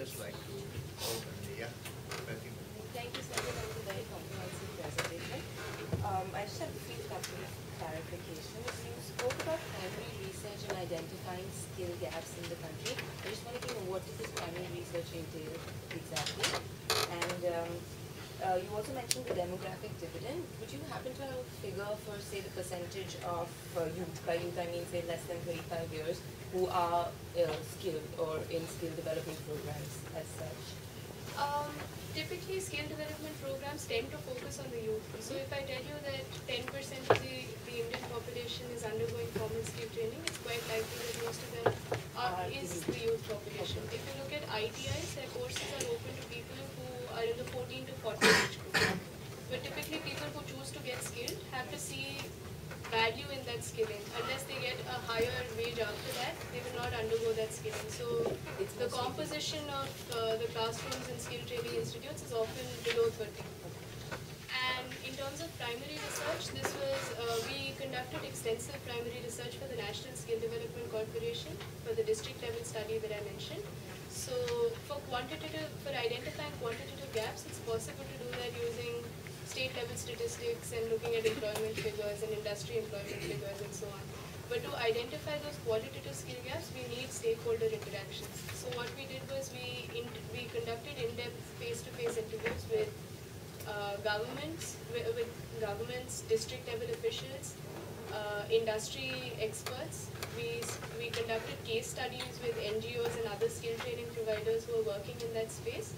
just like to open the, Betty. Thank you, sir. That was a very comprehensive presentation. I just have a few couple of clarifications. You spoke about primary research and identifying skill gaps in the country. I just wanted to know, what does this primary research entail exactly? And you also mentioned the demographic dividend. Would you happen to have a figure for, say, the percentage of youth, by youth I mean, say, less than 35 years, who are skilled or in skill development programs as such? Typically, skill development programs tend to focus on the youth. So if I tell you that 10% of the Indian population is undergoing formal skill training, it's quite likely that most of them is the youth population. If you look at ITIs, their courses are open to people who are in the 14 to 40 age group. But typically, people who choose to get skilled have to see value in that skilling. Unless they get a higher wage after that, they will not undergo that skilling. So the composition of the classrooms in skill training institutes is often below 30. And in terms of primary research, this was, we conducted extensive primary research for the National Skill Development Corporation for the district level study that I mentioned. So for identifying quantitative gaps, it's possible to do that using state level statistics and looking at employment figures and industry employment figures and so on. But to identify those qualitative skill gaps, we need stakeholder interactions. So what we did was we conducted in-depth face-to-face interviews with governments, district level officials, industry experts. We conducted case studies with NGOs and other skill training providers who are working in that space.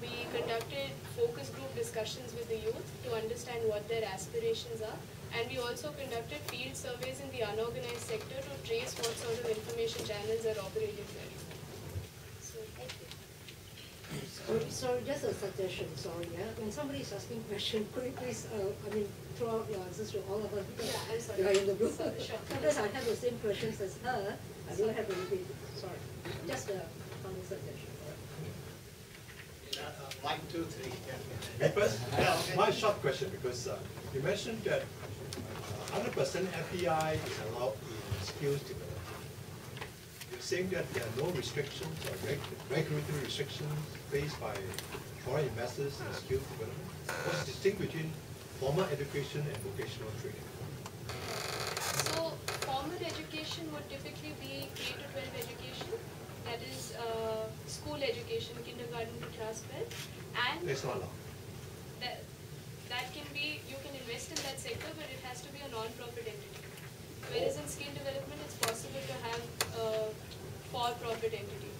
We conducted focus group discussions with the youth to understand what their aspirations are, and we also conducted field surveys in the unorganized sector to trace what sort of information channels are operating there. So, thank you. Sorry, just a suggestion, sorry, yeah. When somebody is asking question, could you please, throw out your answers to all of us, because I'm sorry. you are in the group. Sorry, sure. Sometimes I have the same questions as her, I don't have to repeat it, sorry. Just a final suggestion. 1, 2, 3. Yeah. First, one short question, because you mentioned that 100% FDI is allowed in skills development. You're saying that there are no restrictions or regulatory restrictions faced by foreign investors in skills development. What's distinct between formal education and vocational training? So, formal education would typically be K to 12 education. That is school education, kindergarten to class 12, and It's not allowed. that can be, you can invest in that sector, but it has to be a non-profit entity. Whereas in skill development, it's possible to have a for-profit entity.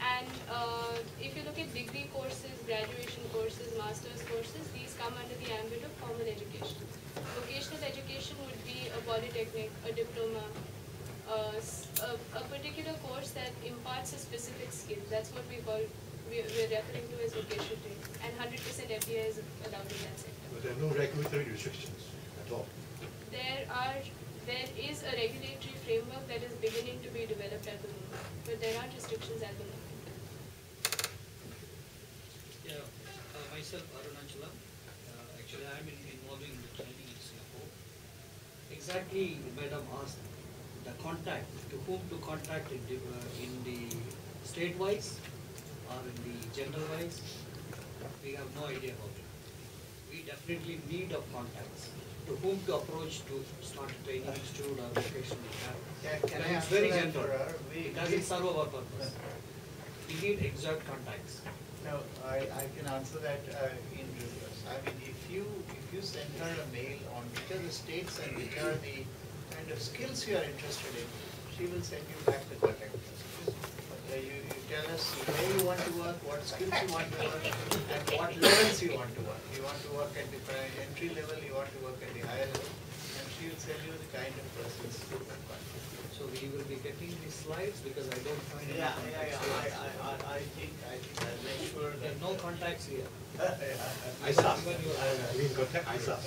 And if you look at degree courses, graduation courses, master's courses, these come under the ambit of formal education. Vocational education would be a polytechnic, a diploma, a particular course that imparts a specific skill. That's what we're referring to as vocational training. And 100% FDI is allowed in that sector. But there are no regulatory restrictions at all. There is a regulatory framework that is beginning to be developed at the moment, but there aren't restrictions at the moment. Yeah, myself, Arunachala. Actually, I am involved in the training in Singapore. Exactly, Madam asked the contact, to whom to contact in the state-wise or in the gender-wise, we have no idea about it. We definitely need of contacts. To whom to approach to start a training institute or vocational camp. Can I It's answer very that general. for her? It doesn't serve our purpose. We need exact contacts. No, I can answer that in reverse. I mean, if you send her a mail on which are the states and which are the kind of skills you are interested in, she will send you back the contact messages. You tell us where you want to work, what skills you want to work, and what levels you want to work. You want to work at the entry level, you want to work at the higher level, and she will tell you the kind of persons you can contact. So we will be getting these slides because I don't find any Yeah, contacts here. I think I'll make sure There that are no contacts here. ISAF. I mean, contact ISAF.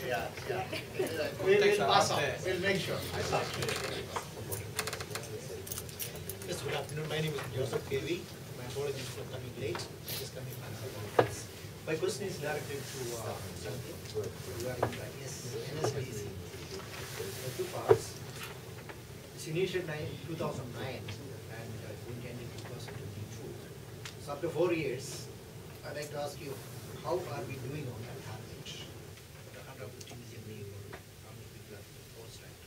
yeah. We'll pass on. We'll make sure. Yes, good afternoon. My name is Joseph KV. My apologies for coming late. Just coming from the conference. My question is directed to regarding NSBC. There are two parts. It's initiated in 2009 and intended to So after 4 years, I'd like to ask you, how are we doing on that average? The 150 million people, how many people are forced, right?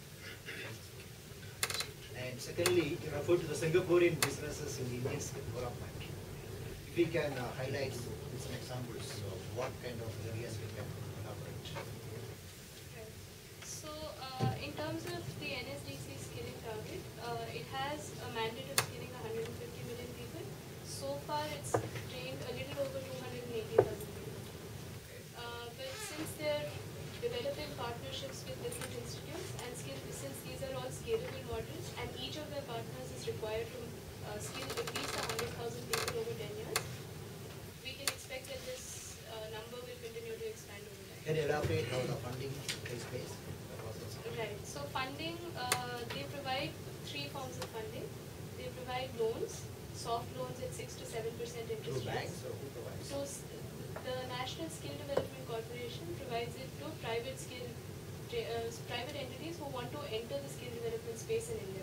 And secondly, you referred to the Singaporean businesses in Indian skill development. If we can highlight some examples of what kind of areas we can collaborate. Right. So, in terms of the NSDC skilling target, it has a mandate of skilling 150 million people. So far, it's trained a little over 280,000 people. But since they're developing partnerships with different institutes, and since these are all scalable models, and each of their partners is required to skill at least 100,000 people over 10 years, we can expect that this number will continue to expand over time. Can you elaborate how the funding takes place? Right. So funding, they provide 3 forms of funding. They provide loans, soft loans at 6 to 7% interest Through rates. banks or who provides? So the National Skill Development Corporation provides it to private entities who want to enter the skill development space in India.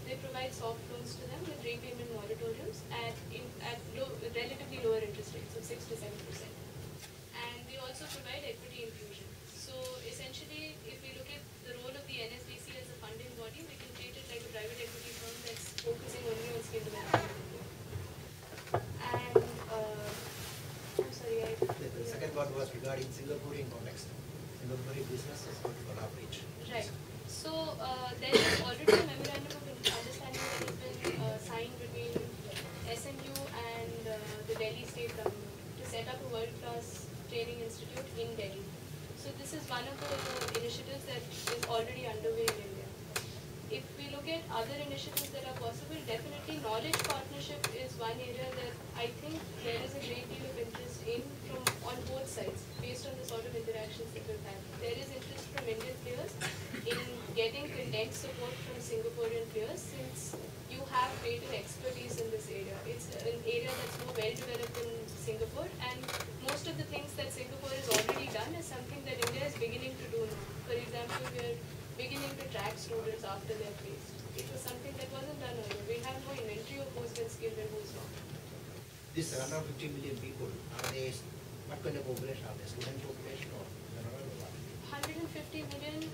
They provide soft loans to them with repayment moratoriums at relatively lower interest rates of 6 to 7%. And they also provide equity infusion. So essentially, if we look at the role of the NSDC as a funding body, we can treat it like a private equity firm that's focusing only on skill development. And I'm sorry, The second one was regarding Singaporean context. Singaporean businesses would collaborate. Right. So there is already a memorandum of understanding that has been signed between SMU and the Delhi state government to set up a world-class training institute in Delhi. So this is one of the initiatives that is already underway in India. If we look at other initiatives that are possible, definitely knowledge partnership is one area that I think there is a great deal of interest in on both sides based on the sort of interactions that we've had. There is interest from Indian players in getting content support from Singaporean players since you have greater expertise in this area. It's an area that's more well developed in Singapore, and most of the things that Singapore has already done is something that India is beginning to do now. For example, we are beginning to track students after they're placed. It was something that wasn't done earlier. We have no inventory of who's been skilled and who's not. This 150 million people, are they, what kind of population are they? Student population or general or what? 150 million,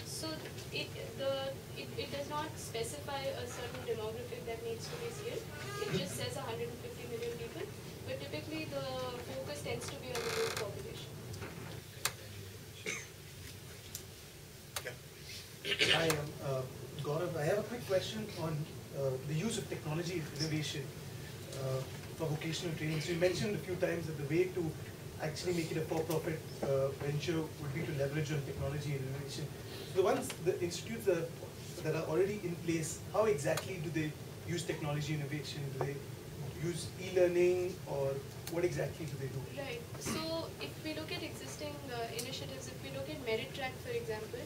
so it does not specify a certain demographic that needs to be skilled. It just says 150 million people, but typically the focus tends to be on the youth population. Hi, I'm Gaurav. I have a quick question on the use of technology innovation for vocational training. So you mentioned a few times that the way to actually make it a for-profit venture would be to leverage on technology and innovation. So the institutes that are already in place, how exactly do they use technology innovation? Do they use e-learning, or what exactly do they do? Right. So if we look at existing initiatives, if we look at MeritTrack, for example,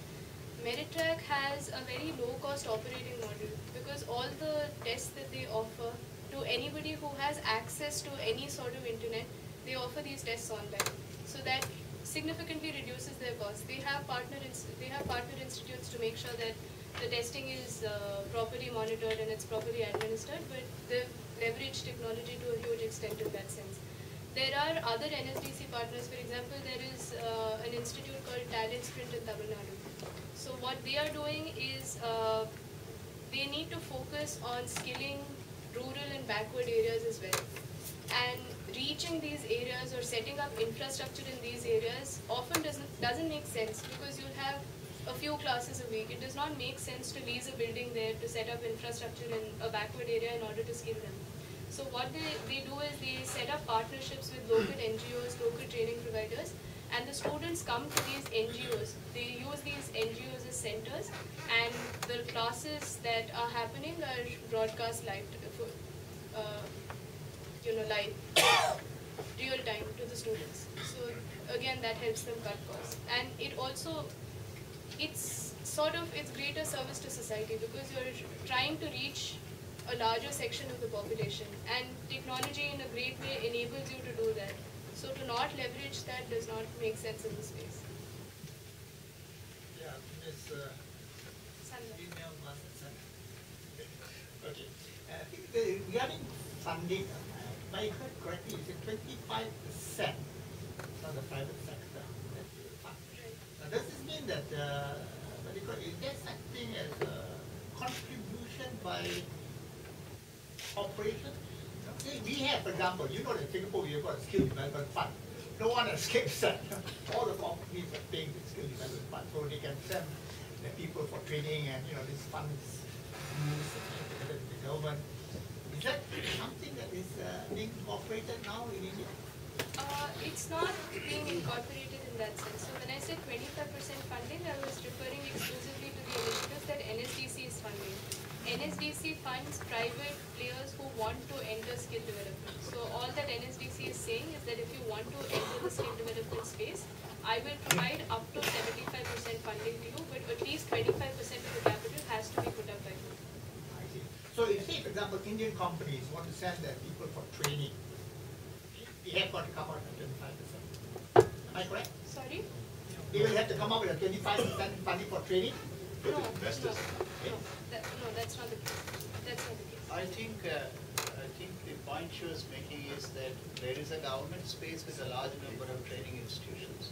MeritTrack has a very low-cost operating model because all the tests that they offer to anybody who has access to any sort of internet, they offer these tests online. So that significantly reduces their costs. They have partner institutes to make sure that the testing is properly monitored and it's properly administered, but they've leveraged technology to a huge extent in that sense. There are other NSDC partners. For example, there is an institute called Talent Sprint in Tamil Nadu. So what they are doing is they need to focus on skilling rural and backward areas as well. And reaching these areas or setting up infrastructure in these areas often doesn't make sense because you'll have a few classes a week. It does not make sense to lease a building there to set up infrastructure in a backward area in order to skill them. So what they do is they set up partnerships with local NGOs, local training providers, and the students come to these NGOs. They use these NGOs as centers, and the classes that are happening are broadcast live, live, real time to the students. So again, that helps them cut costs, and it's greater service to society because you're trying to reach a larger section of the population, and technology in a great way enables you to do that. So to not leverage that does not make sense in the space. Yeah, Ms. Sandra. Okay. Regarding funding, if I heard correctly, you said 25% from the private sector. Now, does this mean that, is there such thing as a contribution by corporations? Okay, we have, for example, you know that in Singapore we have got a skill development fund. No one escapes that. All the companies are paying the skill development fund, so they can send the people for training, and this fund is used together with the government. Is that something that is being incorporated now in India? It's not being incorporated in that sense. So when I said 25% funding, I was referring exclusively to the initiatives that NSDC is funding. NSDC funds private players who want to enter skill development. So all that NSDC is saying is that if you want to enter the skill development space, I will provide up to 75% funding to you, but at least 25% of the capital has to be put up by you. I see. So if, say, for example, Indian companies want to send their people for training, they have got to come out at 25%. Am I correct? Sorry? They will have to come up with a 25% funding for training? No, investors. no, that's not the case. That's not the case. I think the point she was making is that there is a government space with a large number of training institutions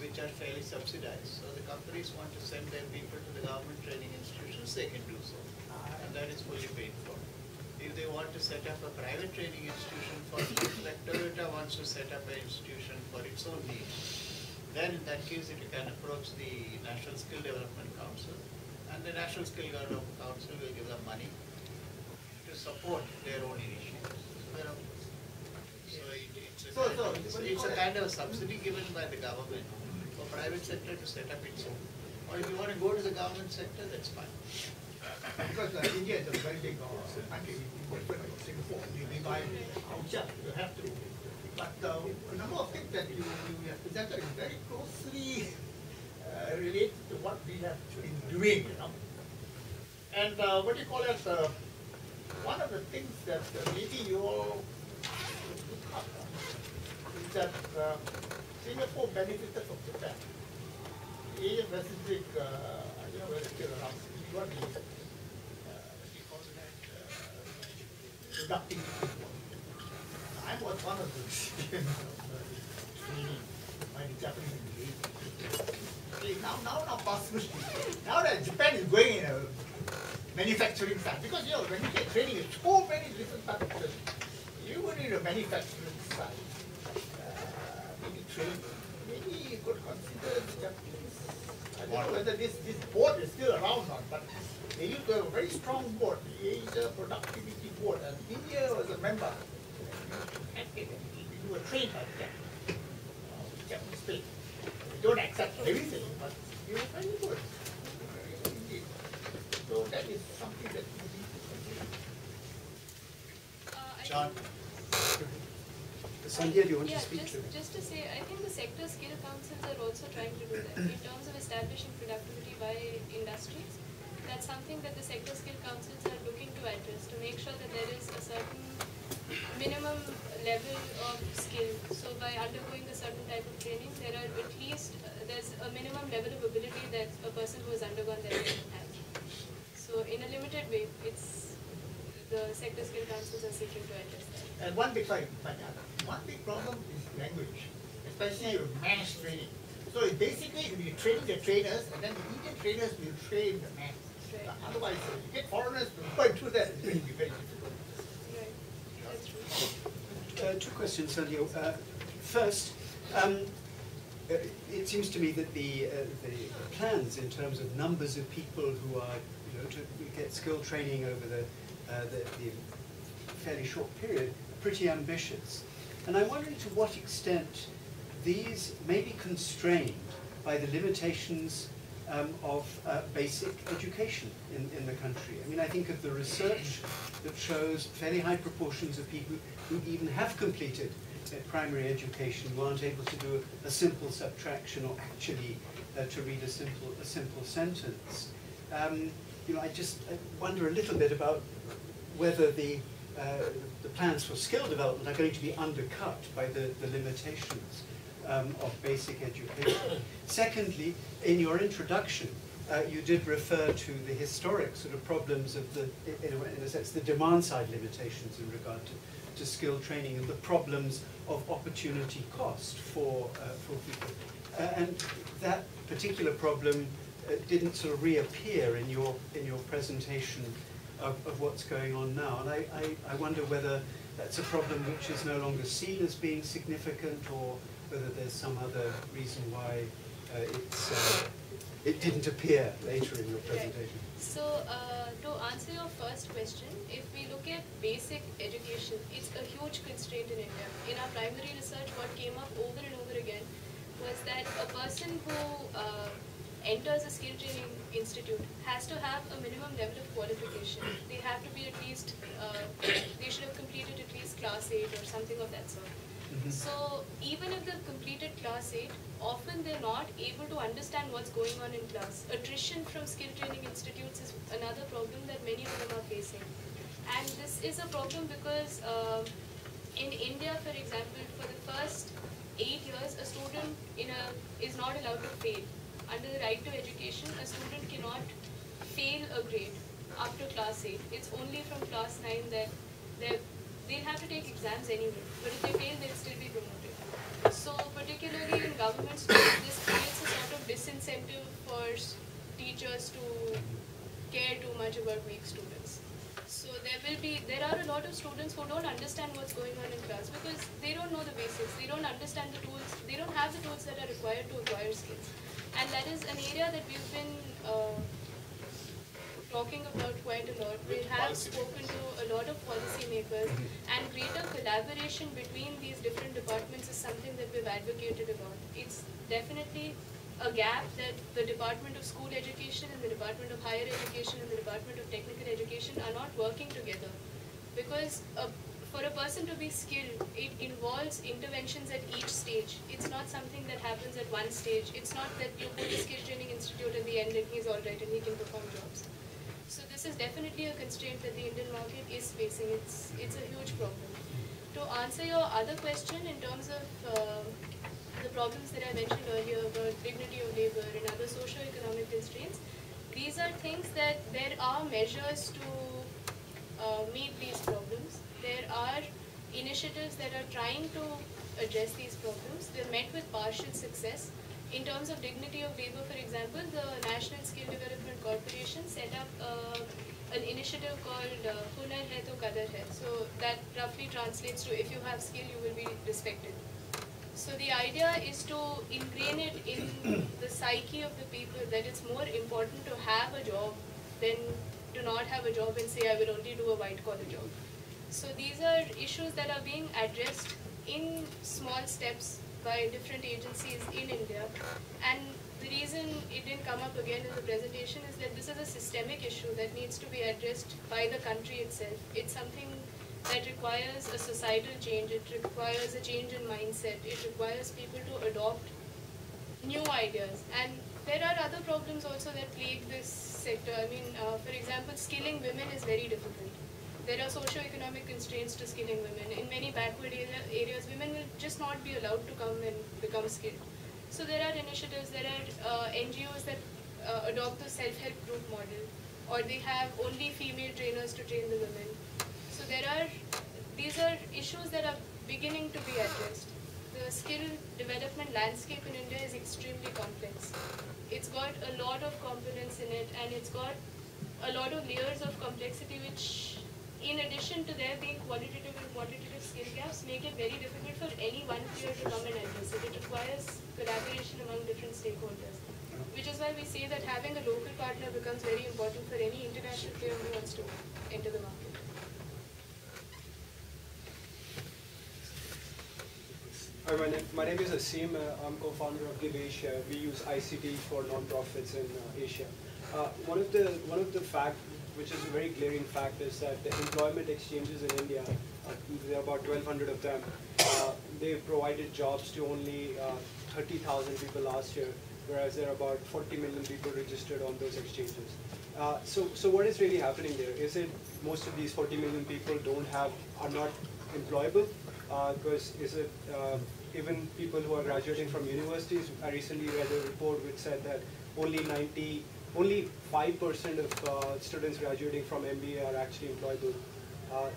which are fairly subsidized. So the companies want to send their people to the government training institutions, they can do so. And that is fully paid for. If they want to set up a private training institution, for instance, like Toyota wants to set up an institution for its own needs, then in that case it can approach the National Skill Development Council, and the National Skill Development Council will give them money to support their own initiatives. So it's a kind of subsidy given by the government for private sector to set up its own. Or if you want to go to the government sector, that's fine. Because India is a very big country. Singapore, we buy outside, you have to. But a number of things that you have presented is very closely related to what we have been doing, And what do you call it? One of the things that maybe you all look up is that Singapore benefited from Japan. The Asian Pacific, whether it's still around, you got the productivity. I was one of the recipients of training by the Japanese engagement. Now possibly, now that Japan is going in a manufacturing side, because when you get training, it's so many different types of training. You would need a manufacturing side. Maybe training. Maybe you could consider the Japanese. I don't know whether this board is still around or not, but they used to have a very strong board, the Asia Productivity Board, and India was a member. We were trained by the Japanese state. We don't accept everything, but we were very good. Indeed. So that is something that we need to consider. John? Sandhya, do you want to Yeah, speak to? just to say, I think the sector skill councils are also trying to do that in terms of establishing productivity by industries. That's something that the sector skill councils are looking to address, to make sure that there is a certain minimum level of skill. So by undergoing a certain type of training, there are at least there's a minimum level of ability that a person who has undergone that training has. So in a limited way, it's the sector skill councils are seeking to address that. And one big problem is language, especially mass training. So it basically we train the trainers, and then the Indian trainers will train the mass. Right. Otherwise, you get foreigners to go and do that, it's going to be very difficult. Right, that's true. Two questions, Sandhya. First, it seems to me that the plans in terms of numbers of people who are, to get skill training over the fairly short period are pretty ambitious. And I'm wondering to what extent these may be constrained by the limitations of basic education in the country. I mean, I think of the research that shows fairly high proportions of people who even have completed primary education who aren't able to do a simple subtraction or actually to read a simple sentence. I wonder a little bit about whether the plans for skill development are going to be undercut by the limitations of basic education. Secondly, in your introduction, you did refer to the historic sort of problems of the, in a sense, the demand side limitations in regard to skill training and the problems of opportunity cost for people. And that particular problem didn't sort of reappear in your presentation of what's going on now. And I wonder whether that's a problem which is no longer seen as being significant, or whether there's some other reason why it didn't appear later in your presentation. So, to answer your first question, if we look at basic education, it's a huge constraint in India. In our primary research, what came up over and over again was that a person who enters a skill training institute has to have a minimum level of qualification. They have to be at least, they should have completed at least class 8 or something of that sort. So even if they've completed class 8, often they're not able to understand what's going on in class. Attrition from skill training institutes is another problem that many of them are facing. And this is a problem because in India, for example, for the first 8 years, a student is not allowed to fail. Under the right to education, a student cannot fail a grade after class 8. It's only from class 9 that they'll have to take exams anyway, but if they fail, they'll still be promoted. So particularly in government schools, this creates a sort of disincentive for teachers to care too much about weak students. So there are a lot of students who don't understand what's going on in class because they don't know the basics, they don't understand the tools, they don't have the tools that are required to acquire skills. And that is an area that we've been talking about quite a lot. We have spoken to a lot of policymakers, and greater collaboration between these different departments is something that we've advocated about. It's definitely a gap that the Department of School Education and the Department of Higher Education and the Department of Technical Education are not working together. Because for a person to be skilled, it involves interventions at each stage. It's not something that happens at one stage. It's not that you go to skill training institute at the end and he's all right and he can perform jobs. So this is definitely a constraint that the Indian market is facing. It's a huge problem. To answer your other question in terms of the problems that I mentioned earlier about dignity of labor and other socio-economic constraints, these are things that there are measures to meet these problems. There are initiatives that are trying to address these problems. They're met with partial success. In terms of dignity of labor, for example, the National Skill Development Corporation set up an initiative called Hunar Hai To Qadar Hai. So that roughly translates to if you have skill, you will be respected. So the idea is to ingrain it in the psyche of the people that it's more important to have a job than to not have a job and say I will only do a white collar job. So these are issues that are being addressed in small steps by different agencies in India. And the reason it didn't come up again in the presentation is that this is a systemic issue that needs to be addressed by the country itself. It's something that requires a societal change, it requires a change in mindset, it requires people to adopt new ideas. And there are other problems also that plague this sector. I mean, for example, skilling women is very difficult. There are socio-economic constraints to skilling women. In many backward areas, women will just not be allowed to come and become skilled. So there are initiatives, there are NGOs that adopt the self-help group model, or they have only female trainers to train the women. So these are issues that are beginning to be addressed. The skill development landscape in India is extremely complex. It's got a lot of components in it, and it's got a lot of layers of complexity which, in addition to there being qualitative and quantitative skill gaps, make it very difficult for any one player to come and address it. It requires collaboration among different stakeholders, which is why we say that having a local partner becomes very important for any international player who wants to enter the market. Hi, my name is Asim. I'm co-founder of Give Asia. We use ICT for non-profits in Asia. One of the fact, which is a very glaring fact, is that the employment exchanges in India, there are about 1,200 of them. They provided jobs to only 30,000 people last year, whereas there are about 40 million people registered on those exchanges. So what is really happening there? Is it most of these 40 million people are not employable? Because is it even people who are graduating from universities? I recently read a report which said that only 90 only 5% of students graduating from MBA are actually employable.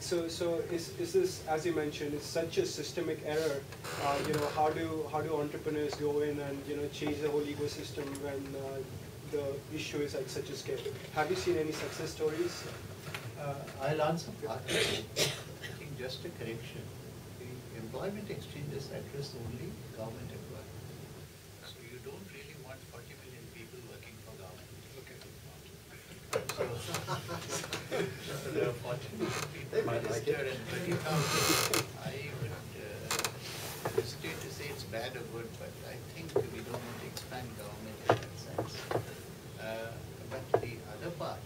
So is this, as you mentioned, is such a systemic error? How do entrepreneurs go in and change the whole ecosystem when the issue is at such a scale? Have you seen any success stories? I'll answer part of it. I think just a correction. The employment exchanges address only government employment. So you don't really want 40 million people working for government. Okay. So there are 40 million people registered and 30,000. I would hesitate to say it's bad or good, but I think we don't want to expand government in that sense. But the other part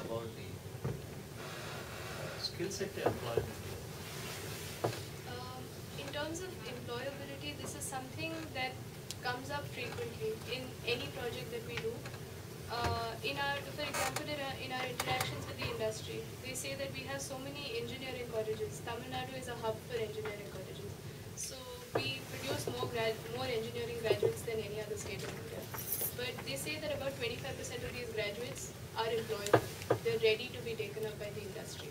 about the skill sector employment. In terms of employability, this is something that comes up frequently in any project that we do. For example, in our interactions with the industry, they say that we have so many engineering colleges. Tamil Nadu is a hub for engineering colleges. So we produce more engineering graduates than any other state in India. But they say that about 25% of these graduates are employable. They're ready to be taken up by the industry.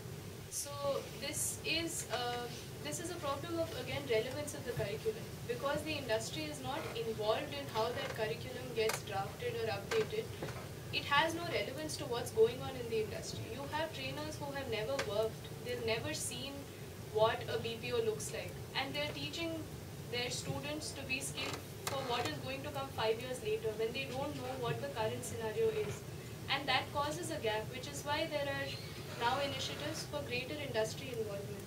So this is a problem of, again, relevance of the curriculum. Because the industry is not involved in how that curriculum gets drafted or updated, it has no relevance to what's going on in the industry. You have trainers who have never worked, they've never seen what a BPO looks like, and they're teaching their students to be skilled for what is going to come 5 years later when they don't know what the current scenario is. And that causes a gap, which is why there are now initiatives for greater industry involvement.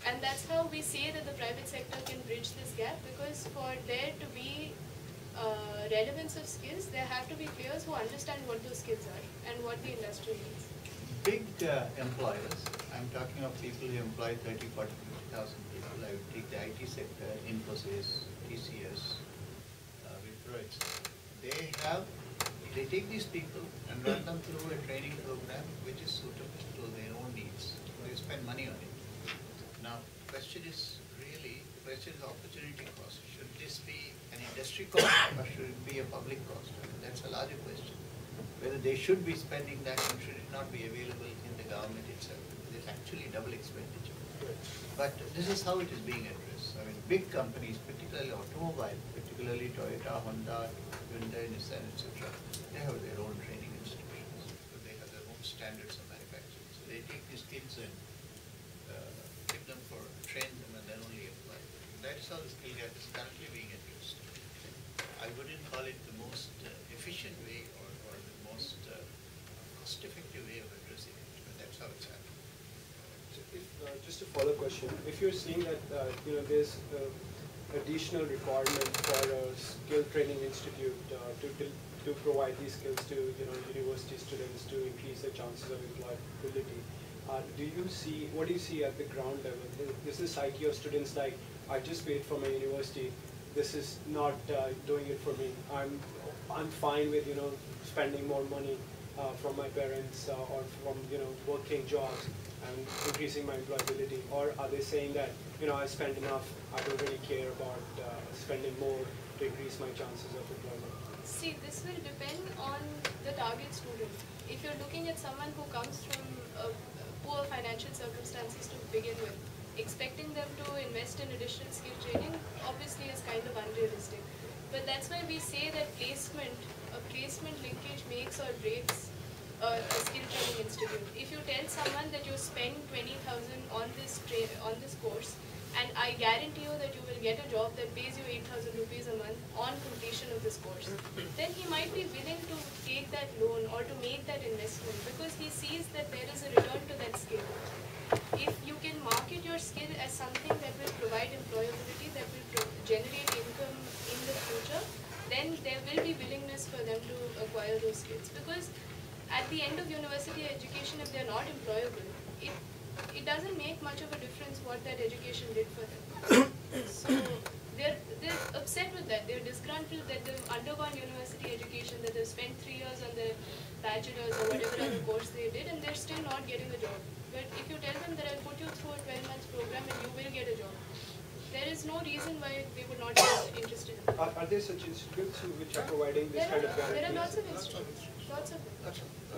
And that's how we say that the private sector can bridge this gap, because for there to be relevance of skills, there have to be players who understand what those skills are and what the industry needs. Big employers, I'm talking of people who employ 30, 40, 50,000 people. I would take the IT sector, Infosys, TCS, Wipro, etc. They take these people and run them through a training program which is suitable to their own needs. They spend money on it. Now, the question is opportunity cost. Should this be an industry cost or should it be a public cost? I mean, that's a larger question. Whether they should be spending that and should it not be available in the government itself. It's actually double expenditure. But this is how it is being addressed. I mean, big companies, particularly automobile, particularly Toyota, Honda, Hyundai, Nissan, etc., they have their own training institutions. So they have their own standards of manufacturing. So they take these kids and give them train them and then only apply. That is how the skill gap is currently being addressed. I wouldn't call it the most efficient way or the most cost-effective way of addressing it, but that's how it's happening. Just a follow-up question. If you're seeing that there's additional requirement for a skill training institute to provide these skills to university students to increase their chances of employability, what do you see at the ground level? This is psyche of students like, I just paid for my university, this is not doing it for me. I'm fine with spending more money from my parents or from working jobs and increasing my employability? Or are they saying that I spent enough, I don't really care about spending more to increase my chances of employment? See, this will depend on the target student. If you're looking at someone who comes from poor financial circumstances to begin with, expecting them to invest in additional skill training obviously is kind of unrealistic. But that's why we say that a placement linkage makes or breaks a skill training institute. If you tell someone that you spend 20,000 on this course, and I guarantee you that you will get a job that pays you 8,000 rupees a month on completion of this course, then he might be willing to take that loan or to make that investment because he sees that there is a return to that skill. If you can market your skill as something that will provide employability, that will generate income in the future, then there will be willingness for them to acquire those skills. Because at the end of university education, if they're not employable, it doesn't make much of a difference what that education did for them. So they're upset with that. They're disgruntled that they've undergone university education, that they've spent 3 years on their bachelor's or whatever other course they did, and they're still not getting a job. But if you tell them that I'll put you through a 12-month program and you will get a job, There is no reason why they would not be interested in it. Are there such institutes which are providing this There kind of are guarantees? lots of institutes, lots of them.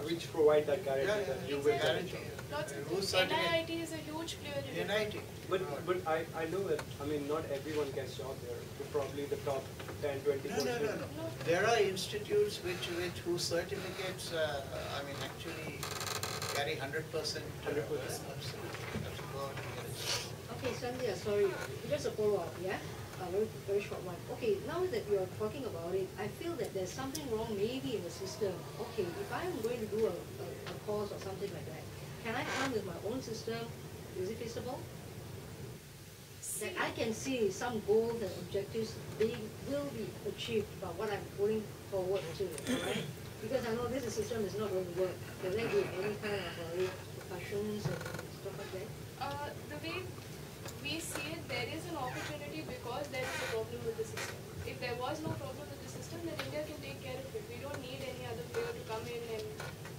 Which provide that guarantee Yeah, that you yeah, will guarantee. get. Lots of Who's them. certificate? NIIT is a huge player in it. NIT. But I know that, I mean, not everyone gets job there. Probably the top 10, 20%. No. There are institutes whose certificates, I mean, actually carry 100%. 100%. Okay, Sandhya, sorry, just a follow-up, yeah? Very, very short one. Okay, now that you're talking about it, I feel that there's something wrong maybe in the system. Okay, if I'm going to do a course or something like that, can I come with my own system? Is it feasible? That I can see some goals and objectives will be achieved by what I'm putting forward to, alright? Because I know this system is not going to work. Can there be any kind of repercussions and stuff like that? The way we see it, there is an opportunity because there is a problem with the system. If there was no problem with the system, then India can take care of it. We don't need any other player to come in and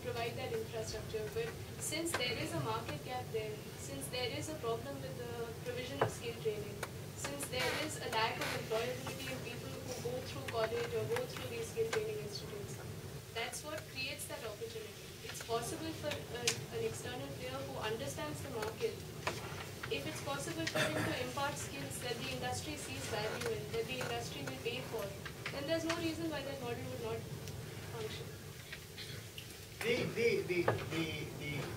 provide that infrastructure. But since there is a market gap there, since there is a problem with the provision of skill training, since there is a lack of employability in people who go through college or go through these skill training institutes, that's what creates that opportunity. It's possible for an external player who understands the market. If it's possible for him to impart skills that the industry sees value in, that the industry will pay for, then there's no reason why that model would not function.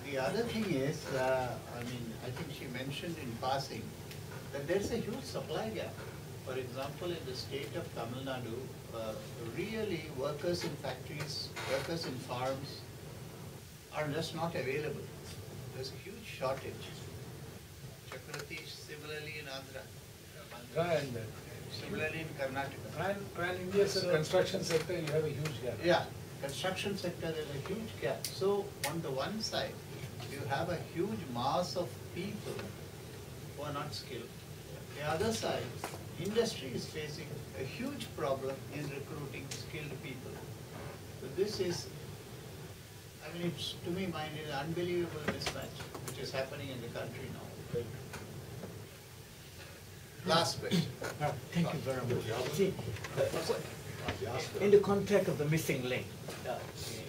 The other thing is, I mean, I think she mentioned in passing that there's a huge supply gap. For example, in the state of Tamil Nadu, really workers in factories, workers in farms are just not available. There's a huge shortage. Chakrathi, similarly in Andhra. And Similarly in Karnataka. India's construction sector, you have a huge gap. Yeah, construction sector, there's a huge gap. So on the one side, you have a huge mass of people who are not skilled. The other side, industry is facing a huge problem in recruiting skilled people. So this is, I mean, it's, to me, mind is an unbelievable mismatch which is happening in the country now. Last question. Thank you very much. See, in the context of the missing link,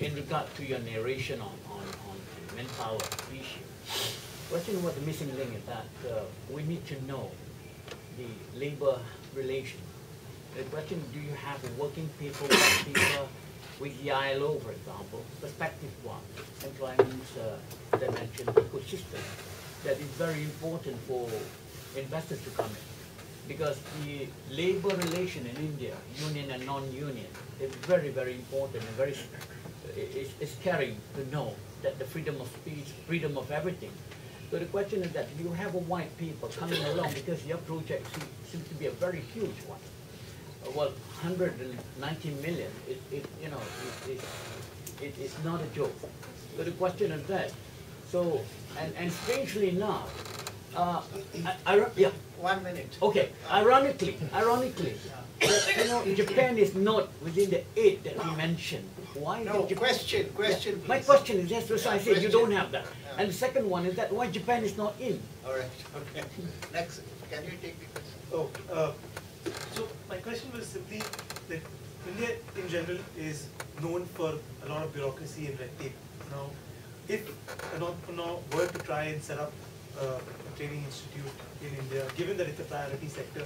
in regard to your narration on manpower issue, question about the missing link is that we need to know the labor relation. The question, do you have a working people with the ILO, for example, perspective one, employment dimension ecosystem, that is very important for investors to come in. Because the labor relation in India, union and non-union, is very, very important and very, it's scary to know that the freedom of speech, freedom of everything. So the question is that you have a white people coming along because your project seems to be a very huge one. Well, 190 million, it's not a joke. So the question is that, so, and strangely enough, yeah. 1 minute. Okay, ironically, that, Japan is not within the 8 that we mentioned. Why? No, Japan, question, yeah. My question is, that's what I said, you don't have that. Yeah. And the second one is that why Japan is not in? All right, okay. Next, can you take the question? Oh, so my question was simply that India in general is known for a lot of bureaucracy and red tape. Now, if an entrepreneur were to try and set up a training institute in India, given that it's a priority sector,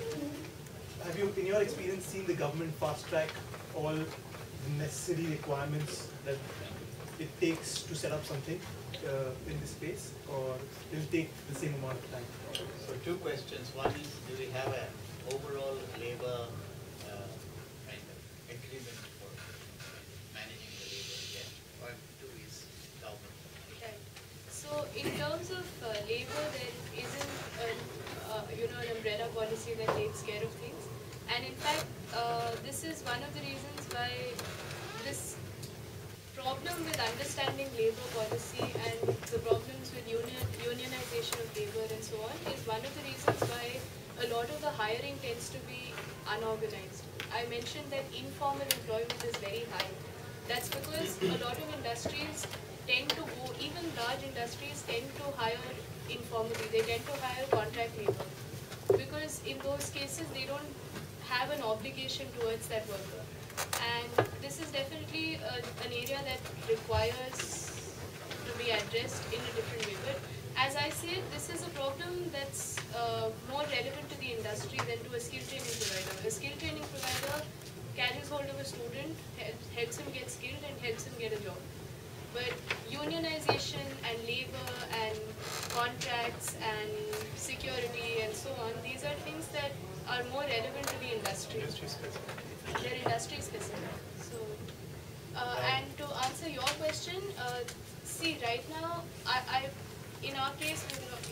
have you, in your experience, seen the government fast track all the necessary requirements that it takes to set up something in this space, or will it take the same amount of time? So 2 questions. One is, do we have an overall labor kind of agreement for managing the labor yet? Or 2 is government? Right. So in terms of labor, there isn't an umbrella policy that takes care of things. And in fact, this is one of the reasons why this problem with understanding labor policy and the problems with unionization of labor and so on is one of the reasons why a lot of the hiring tends to be unorganized. I mentioned that informal employment is very high. That's because a lot of industries tend to go, even large industries tend to hire informally. They tend to hire contract labor. because in those cases they don't have an obligation towards that worker. And this is definitely an area that requires to be addressed in a different way. But as I said, this is a problem that's more relevant to the industry than to a skill training provider. A skill training provider carries hold of a student, helps him get skilled and helps him get a job. But unionization and labor and contracts and security and so on, these are things that are more relevant to the industry. They're industry specific. So, and to answer your question, see right now, in our case,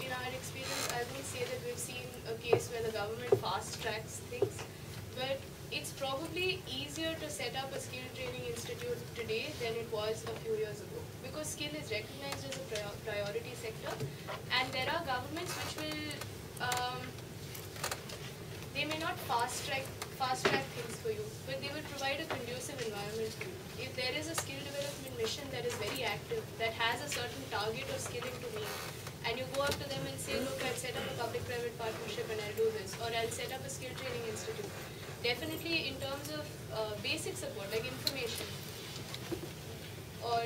in our experience, I wouldn't say that we've seen a case where the government fast tracks things, but it's probably easier to set up a skill training institute today than it was a few years ago, because skill is recognized as a priority sector, and there are governments which will, they may not fast track things for you, but they will provide a conducive environment for you. If there is a skill development mission that is very active, that has a certain target or skilling to meet, and you go up to them and say, look, I'll set up a public-private partnership and I'll do this, or I'll set up a skill training institute. Definitely in terms of basic support, like information, or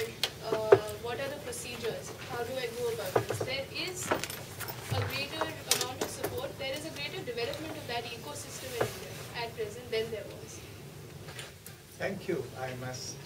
what are the procedures, how do I go about this, there is a greater amount of support, there is a greater development of that ecosystem in India at present than there was. Thank you. I must